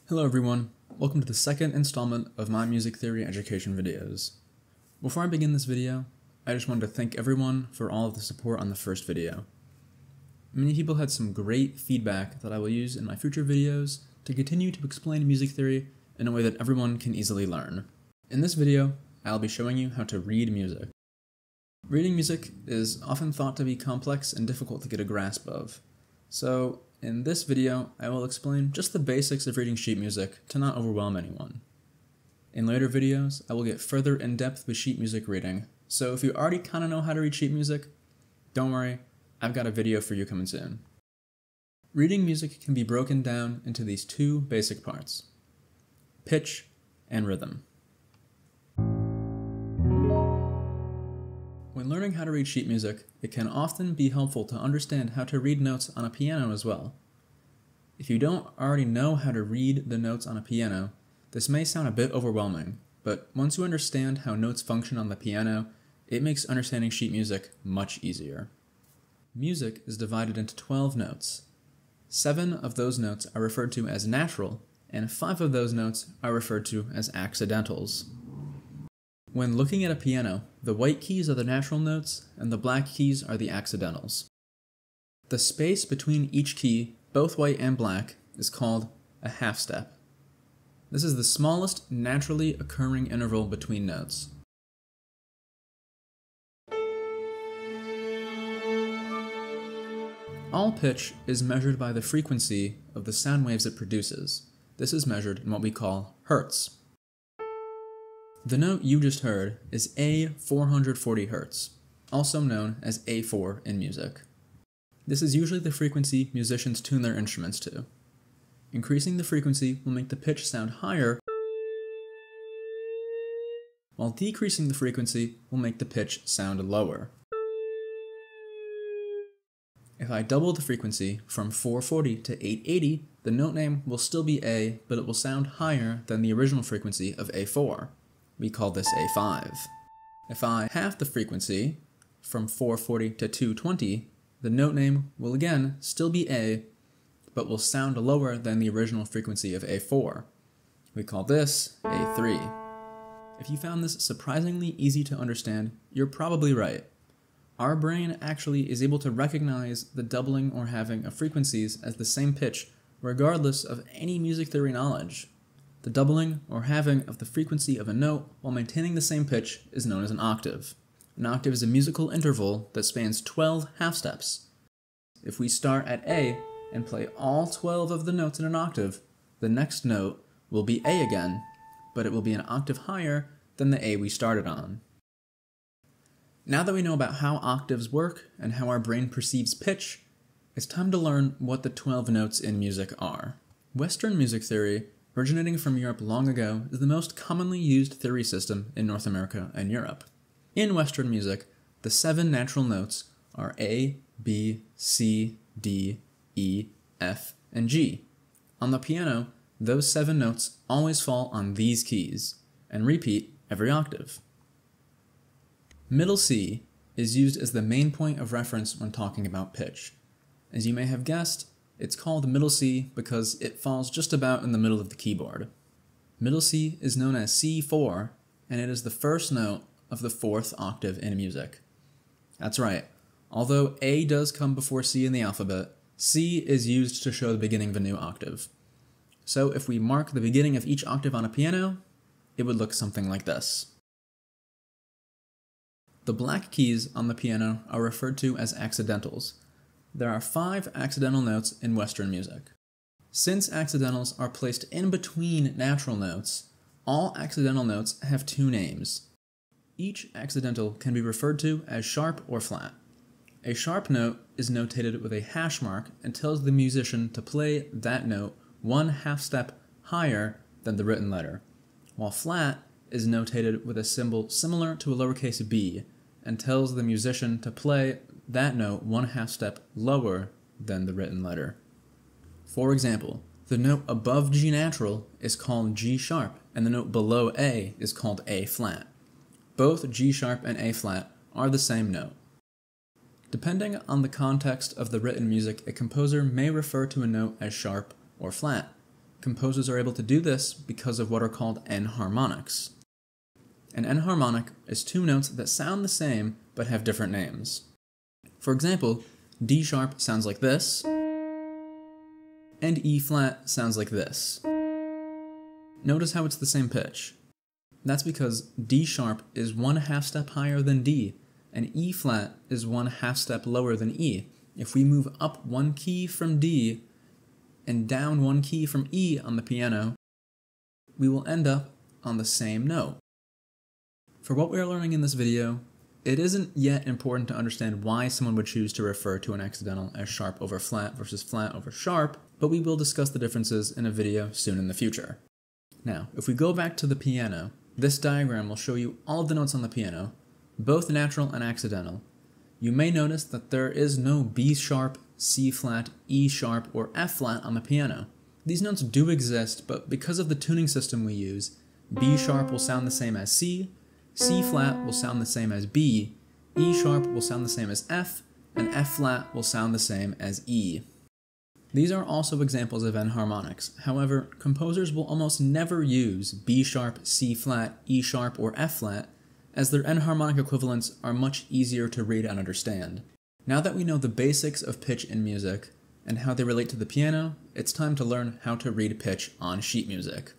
Hello everyone, welcome to the second installment of my music theory education videos. Before I begin this video, I just wanted to thank everyone for all of the support on the first video. Many people had some great feedback that I will use in my future videos to continue to explain music theory in a way that everyone can easily learn. In this video, I'll be showing you how to read music. Reading music is often thought to be complex and difficult to get a grasp of, so in this video, I will explain just the basics of reading sheet music to not overwhelm anyone. In later videos, I will get further in depth with sheet music reading, so if you already kind of know how to read sheet music, don't worry, I've got a video for you coming soon. Reading music can be broken down into these two basic parts: pitch and rhythm. When learning how to read sheet music, it can often be helpful to understand how to read notes on a piano as well. If you don't already know how to read the notes on a piano, this may sound a bit overwhelming, but once you understand how notes function on the piano, it makes understanding sheet music much easier. Music is divided into 12 notes. 7 of those notes are referred to as natural, and 5 of those notes are referred to as accidentals. When looking at a piano, the white keys are the natural notes, and the black keys are the accidentals. The space between each key, both white and black, is called a half step. This is the smallest naturally occurring interval between notes. All pitch is measured by the frequency of the sound waves it produces. This is measured in what we call hertz. The note you just heard is A440 Hz, also known as A4 in music. This is usually the frequency musicians tune their instruments to. Increasing the frequency will make the pitch sound higher, while decreasing the frequency will make the pitch sound lower. If I double the frequency from 440 to 880, the note name will still be A, but it will sound higher than the original frequency of A4. We call this A5. If I half the frequency from 440 to 220, the note name will again still be A, but will sound lower than the original frequency of A4. We call this A3. If you found this surprisingly easy to understand, you're probably right. Our brain actually is able to recognize the doubling or halving of frequencies as the same pitch, regardless of any music theory knowledge. The doubling or halving of the frequency of a note while maintaining the same pitch is known as an octave. An octave is a musical interval that spans 12 half steps. If we start at A and play all 12 of the notes in an octave, the next note will be A again, but it will be an octave higher than the A we started on. Now that we know about how octaves work and how our brain perceives pitch, it's time to learn what the 12 notes in music are. Western music theory, originating from Europe long ago, is the most commonly used theory system in North America and Europe. In Western music, the 7 natural notes are A, B, C, D, E, F, and G. On the piano, those 7 notes always fall on these keys, and repeat every octave. Middle C is used as the main point of reference when talking about pitch. As you may have guessed, it's called middle C because it falls just about in the middle of the keyboard. Middle C is known as C4, and it is the first note of the 4th octave in music. That's right, although A does come before C in the alphabet, C is used to show the beginning of a new octave. So if we mark the beginning of each octave on a piano, it would look something like this. The black keys on the piano are referred to as accidentals. There are 5 accidental notes in Western music. Since accidentals are placed in between natural notes, all accidental notes have 2 names. Each accidental can be referred to as sharp or flat. A sharp note is notated with a hash mark and tells the musician to play that note 1 half step higher than the written letter, while flat is notated with a symbol similar to a lowercase b and tells the musician to play that note 1 half step lower than the written letter. For example, the note above G natural is called G sharp, and the note below A is called A flat. Both G sharp and A flat are the same note. Depending on the context of the written music, a composer may refer to a note as sharp or flat. Composers are able to do this because of what are called enharmonics. An enharmonic is two notes that sound the same but have different names. For example, D sharp sounds like this, and E flat sounds like this. Notice how it's the same pitch. That's because D sharp is 1/2 step higher than D, and E flat is 1/2 step lower than E. If we move up one key from D and down one key from E on the piano, we will end up on the same note. For what we are learning in this video, it isn't yet important to understand why someone would choose to refer to an accidental as sharp over flat versus flat over sharp, but we will discuss the differences in a video soon in the future. Now, if we go back to the piano, this diagram will show you all of the notes on the piano, both natural and accidental. You may notice that there is no B sharp, C flat, E sharp, or F flat on the piano. These notes do exist, but because of the tuning system we use, B sharp will sound the same as C, C flat will sound the same as B, E sharp will sound the same as F, and F flat will sound the same as E. These are also examples of enharmonics. However, composers will almost never use B sharp, C flat, E sharp, or F flat, as their enharmonic equivalents are much easier to read and understand. Now that we know the basics of pitch in music and how they relate to the piano, it's time to learn how to read pitch on sheet music.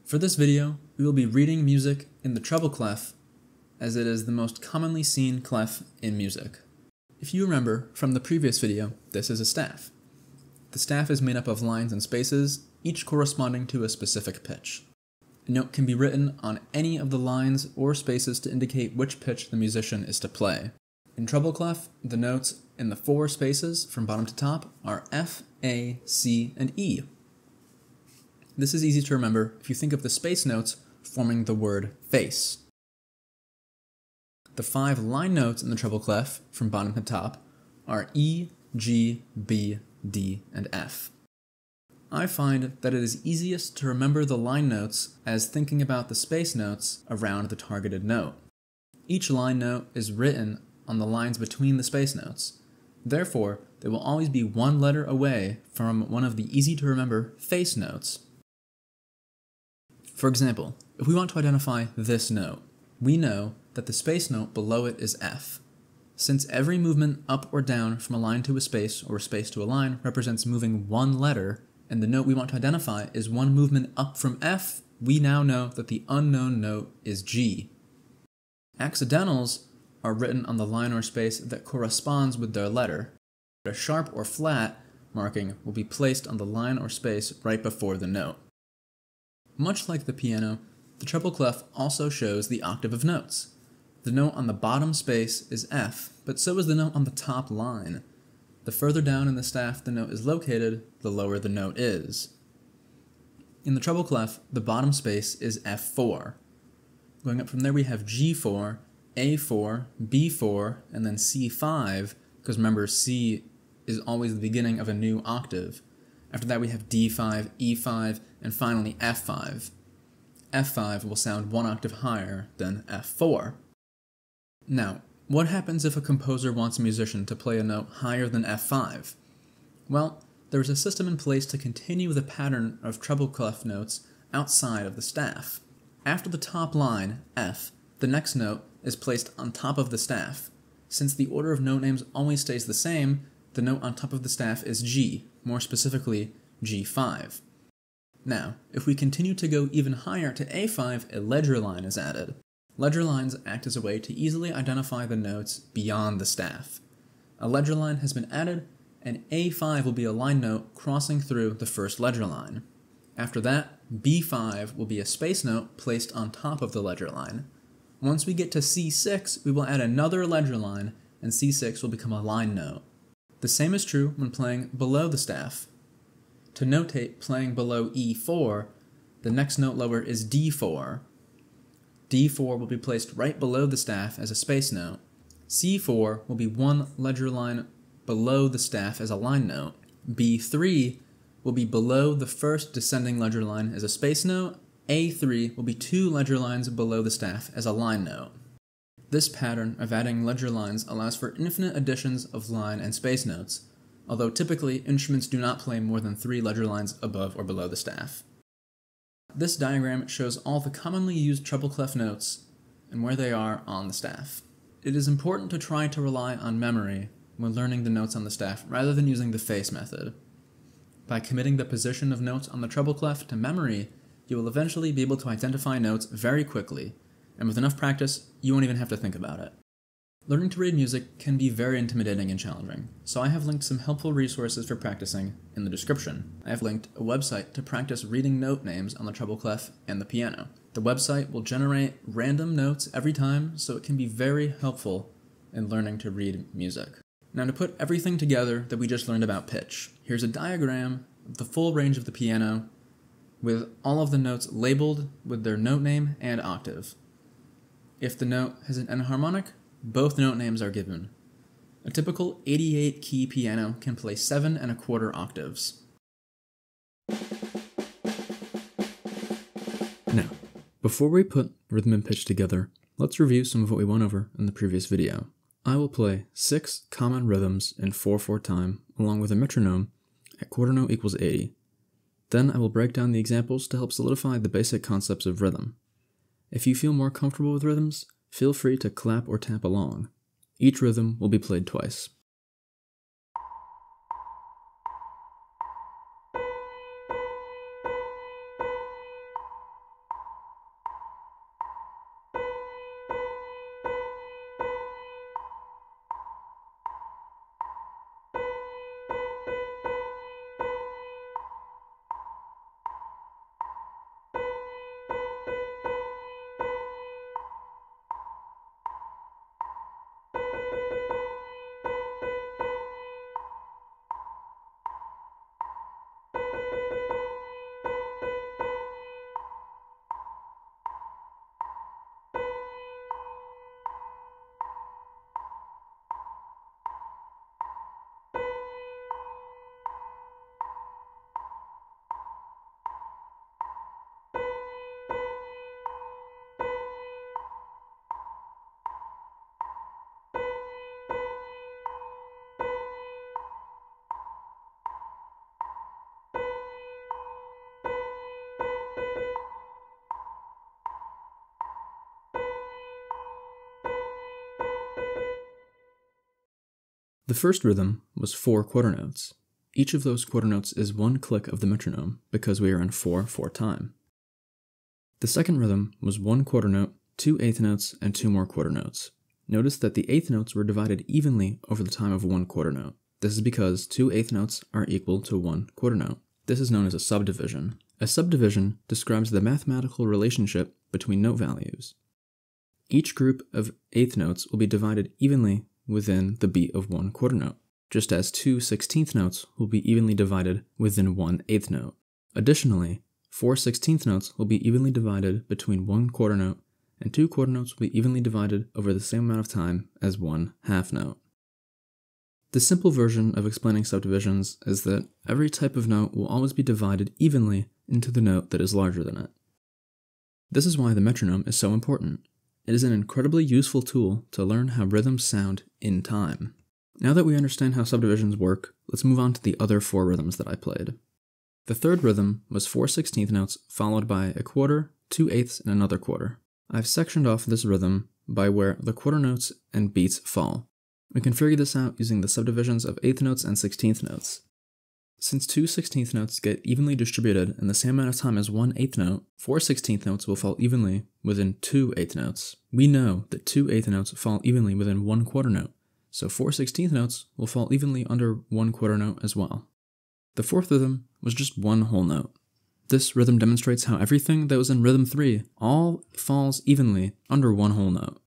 For this video, we will be reading music in the treble clef, as it is the most commonly seen clef in music. If you remember from the previous video, this is a staff. The staff is made up of lines and spaces, each corresponding to a specific pitch. A note can be written on any of the lines or spaces to indicate which pitch the musician is to play. In treble clef, the notes in the 4 spaces from bottom to top are F, A, C, and E. This is easy to remember if you think of the space notes forming the word face. The 5 line notes in the treble clef from bottom to top are E, G, B, D, and F. I find that it is easiest to remember the line notes as thinking about the space notes around the targeted note. Each line note is written on the lines between the space notes. Therefore, they will always be one letter away from one of the easy-to-remember face notes. For example, if we want to identify this note, we know that the space note below it is F. Since every movement up or down from a line to a space or a space to a line represents moving one letter, and the note we want to identify is one movement up from F, we now know that the unknown note is G. Accidentals are written on the line or space that corresponds with their letter. A sharp or flat marking will be placed on the line or space right before the note. Much like the piano, the treble clef also shows the octave of notes. The note on the bottom space is F, but so is the note on the top line. The further down in the staff the note is located, the lower the note is. In the treble clef, the bottom space is F4. Going up from there we have G4, A4, B4, and then C5, because remember C is always the beginning of a new octave. After that we have D5, E5, and finally F5. F5 will sound one octave higher than F4. Now, what happens if a composer wants a musician to play a note higher than F5? Well, there is a system in place to continue the pattern of treble clef notes outside of the staff. After the top line, F, the next note is placed on top of the staff. Since the order of note names always stays the same, the note on top of the staff is G, more specifically G5. Now, if we continue to go even higher to A5, a ledger line is added. Ledger lines act as a way to easily identify the notes beyond the staff. A ledger line has been added, and A5 will be a line note crossing through the first ledger line. After that, B5 will be a space note placed on top of the ledger line. Once we get to C6, we will add another ledger line, and C6 will become a line note. The same is true when playing below the staff. To notate playing below E4, the next note lower is D4. D4 will be placed right below the staff as a space note. C4 will be one ledger line below the staff as a line note. B3 will be below the first descending ledger line as a space note. A3 will be 2 ledger lines below the staff as a line note. This pattern of adding ledger lines allows for infinite additions of line and space notes. although typically instruments do not play more than 3 ledger lines above or below the staff. This diagram shows all the commonly used treble clef notes and where they are on the staff. It is important to try to rely on memory when learning the notes on the staff rather than using the face method. By committing the position of notes on the treble clef to memory, you will eventually be able to identify notes very quickly, and with enough practice, you won't even have to think about it. Learning to read music can be very intimidating and challenging, so I have linked some helpful resources for practicing in the description. I have linked a website to practice reading note names on the treble clef and the piano. The website will generate random notes every time, so it can be very helpful in learning to read music. Now, to put everything together that we just learned about pitch, here's a diagram of the full range of the piano with all of the notes labeled with their note name and octave. If the note has an enharmonic, both note names are given. A typical 88-key piano can play 7 1/4 octaves. Now, before we put rhythm and pitch together, let's review some of what we went over in the previous video. I will play 6 common rhythms in 4/4 time, along with a metronome at quarter note equals 80. Then I will break down the examples to help solidify the basic concepts of rhythm. If you feel more comfortable with rhythms, feel free to clap or tap along. Each rhythm will be played twice. The first rhythm was 4 quarter notes. Each of those quarter notes is 1 click of the metronome because we are in 4/4 time. The second rhythm was 1 quarter note, 2 eighth notes, and 2 more quarter notes. Notice that the eighth notes were divided evenly over the time of 1 quarter note. This is because 2 eighth notes are equal to 1 quarter note. This is known as a subdivision. A subdivision describes the mathematical relationship between note values. Each group of eighth notes will be divided evenly within the beat of 1 quarter note, just as 2 16th notes will be evenly divided within 1 eighth note. Additionally, 4 16th notes will be evenly divided between 1 quarter note, and 2 quarter notes will be evenly divided over the same amount of time as 1 half note. The simple version of explaining subdivisions is that every type of note will always be divided evenly into the note that is larger than it. This is why the metronome is so important. It is an incredibly useful tool to learn how rhythms sound in time. Now that we understand how subdivisions work, let's move on to the other 4 rhythms that I played. The third rhythm was 4 16th notes followed by a quarter, 2 eighths, and another quarter. I've sectioned off this rhythm by where the quarter notes and beats fall. We can figure this out using the subdivisions of eighth notes and 16th notes. Since 2 16th notes get evenly distributed in the same amount of time as 1 eighth note, 4 16th notes will fall evenly within 2 eighth notes. We know that 2 eighth notes fall evenly within 1 quarter note, so 4 16th notes will fall evenly under 1 quarter note as well. The fourth rhythm was just 1 whole note. This rhythm demonstrates how everything that was in rhythm 3 all falls evenly under 1 whole note.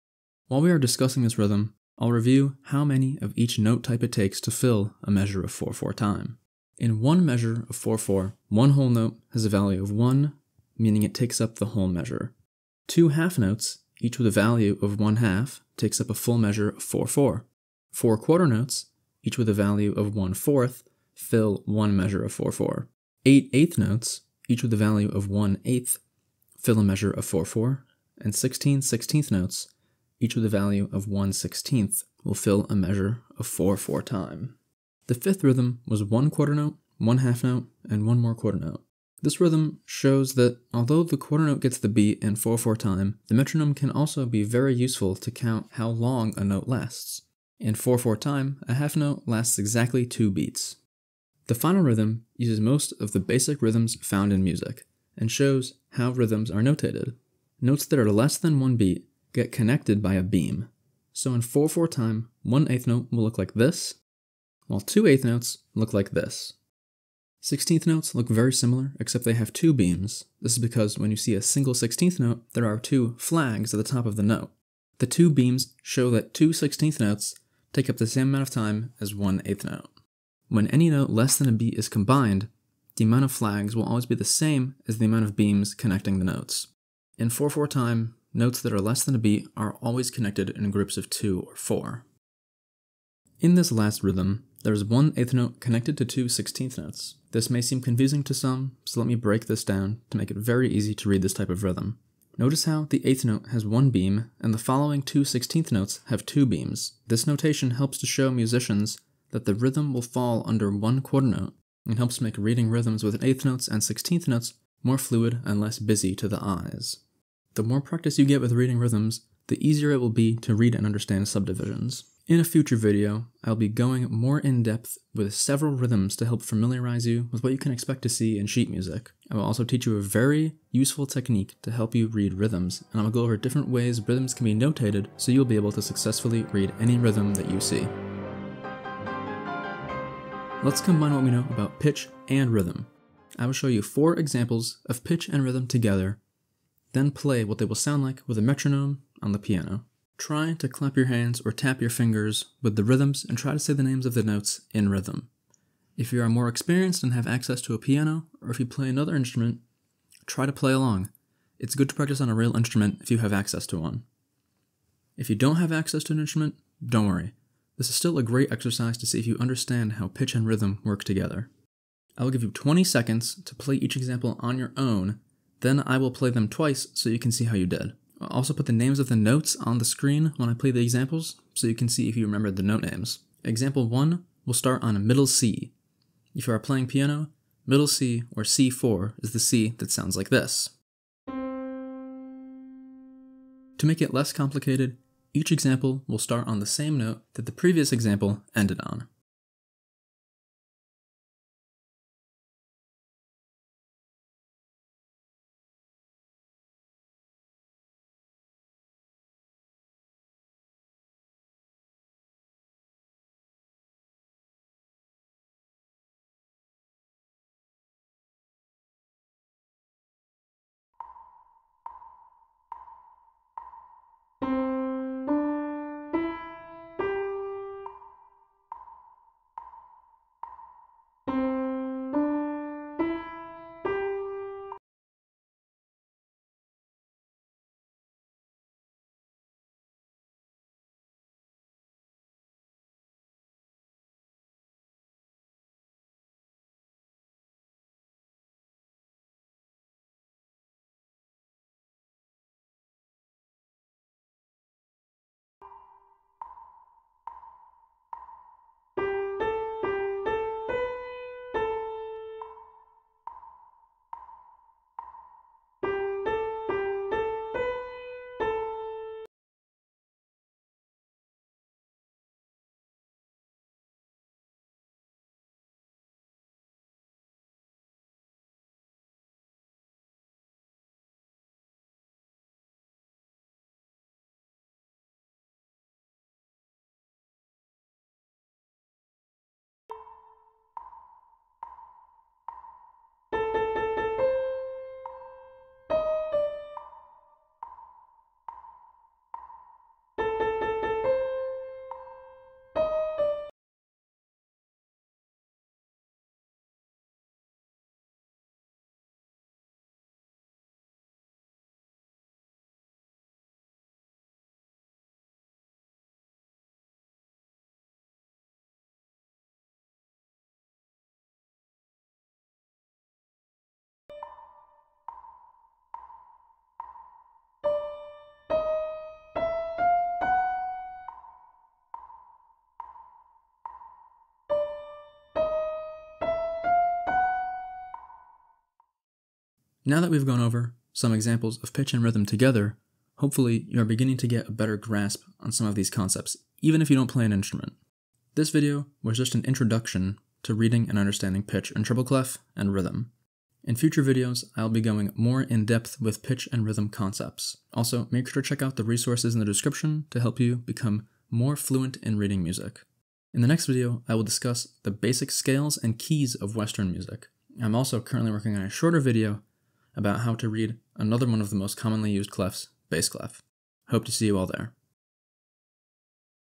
While we are discussing this rhythm, I'll review how many of each note type it takes to fill a measure of 4/4 time. In one measure of 4/4, 1 whole note has a value of 1, meaning it takes up the whole measure. 2 half notes, each with a value of 1/2, takes up a full measure of 4/4. 4 quarter notes, each with a value of 1/4, fill 1 measure of 4/4. 8 eighth notes, each with a value of 1/8, fill a measure of 4/4. And 16 16th notes, each with a value of 1/16, will fill a measure of 4/4 time. The fifth rhythm was one quarter note, one half note, and one more quarter note. This rhythm shows that although the quarter note gets the beat in 4/4 time, the metronome can also be very useful to count how long a note lasts. In 4/4 time, a half note lasts exactly 2 beats. The final rhythm uses most of the basic rhythms found in music, and shows how rhythms are notated. Notes that are less than 1 beat get connected by a beam. So in 4/4 time, 1/8 note will look like this, while 2/8 notes look like this. 16th notes look very similar, except they have 2 beams. This is because when you see a single 16th note, there are 2 flags at the top of the note. The 2 beams show that 2 16th notes take up the same amount of time as 1/8 note. When any note less than a beat is combined, the amount of flags will always be the same as the amount of beams connecting the notes. In 4/4 time, notes that are less than a beat are always connected in groups of 2 or 4. In this last rhythm, there is 1/8 note connected to 2 16th notes. This may seem confusing to some, so let me break this down to make it very easy to read this type of rhythm. Notice how the 8th note has 1 beam, and the following 2 16th notes have 2 beams. This notation helps to show musicians that the rhythm will fall under 1 quarter note, and helps make reading rhythms with 8th notes and 16th notes more fluid and less busy to the eyes. The more practice you get with reading rhythms, the easier it will be to read and understand subdivisions. In a future video, I'll be going more in depth with several rhythms to help familiarize you with what you can expect to see in sheet music. I will also teach you a very useful technique to help you read rhythms, and I will go over different ways rhythms can be notated so you'll be able to successfully read any rhythm that you see. Let's combine what we know about pitch and rhythm. I will show you 4 examples of pitch and rhythm together, then play what they will sound like with a metronome on the piano. Try to clap your hands or tap your fingers with the rhythms and try to say the names of the notes in rhythm. If you are more experienced and have access to a piano, or if you play another instrument, try to play along. It's good to practice on a real instrument if you have access to one. If you don't have access to an instrument, don't worry. This is still a great exercise to see if you understand how pitch and rhythm work together. I will give you 20 seconds to play each example on your own, then I will play them twice so you can see how you did. I'll also put the names of the notes on the screen when I play the examples so you can see if you remember the note names. Example 1 will start on a middle C. If you are playing piano, middle C or C4 is the C that sounds like this. To make it less complicated, each example will start on the same note that the previous example ended on. Now that we've gone over some examples of pitch and rhythm together, hopefully you are beginning to get a better grasp on some of these concepts, even if you don't play an instrument. This video was just an introduction to reading and understanding pitch and treble clef and rhythm. In future videos, I'll be going more in depth with pitch and rhythm concepts. Also, make sure to check out the resources in the description to help you become more fluent in reading music. In the next video, I will discuss the basic scales and keys of Western music. I'm also currently working on a shorter video about how to read another one of the most commonly used clefs, bass clef. Hope to see you all there.